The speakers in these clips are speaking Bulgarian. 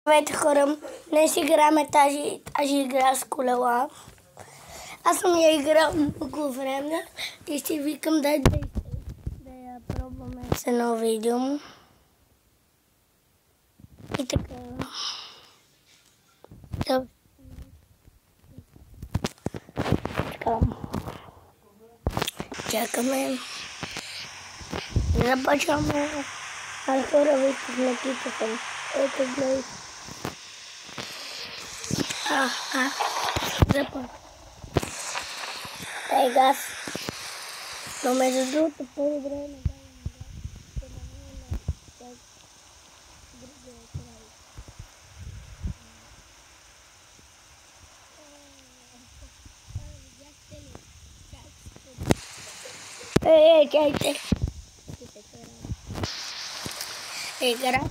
Здравейте хора, днес играме тази игра с колела. Аз съм я играл много време и си викам да я пробваме с едно видео. И така. Чакаме. Започваме. Аз хора вижте знаките съм. Ето гледайте. Започваме. Ей, газ. Но между другото по-добре е на чайте. Играта.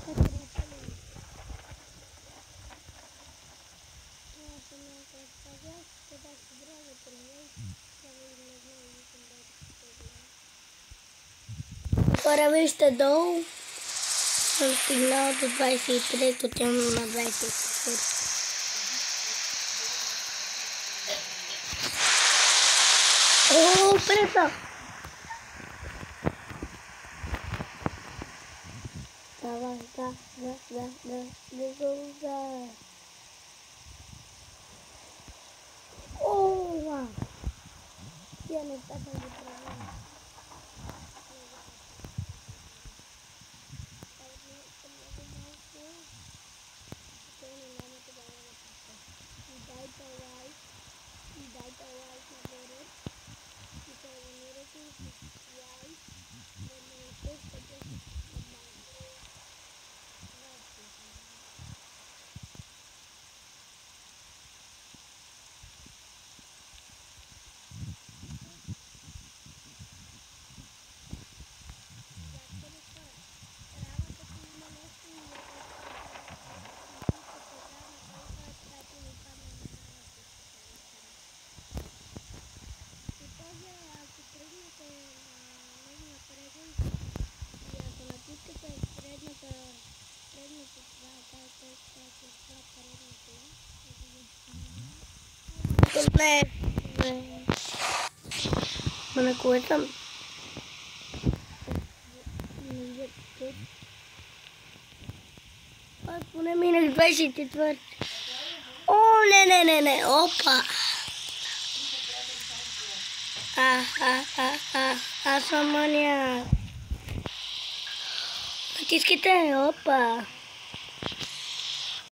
Хора, вижте долу. Съм стигнал до 23, отивам на 24. О, прета! Давай, да. О, вау! Я не става да правя. Ма на кое съм? Аз поне минах 24. О, не, опа! Аз съм маняк. Натискайте, опа!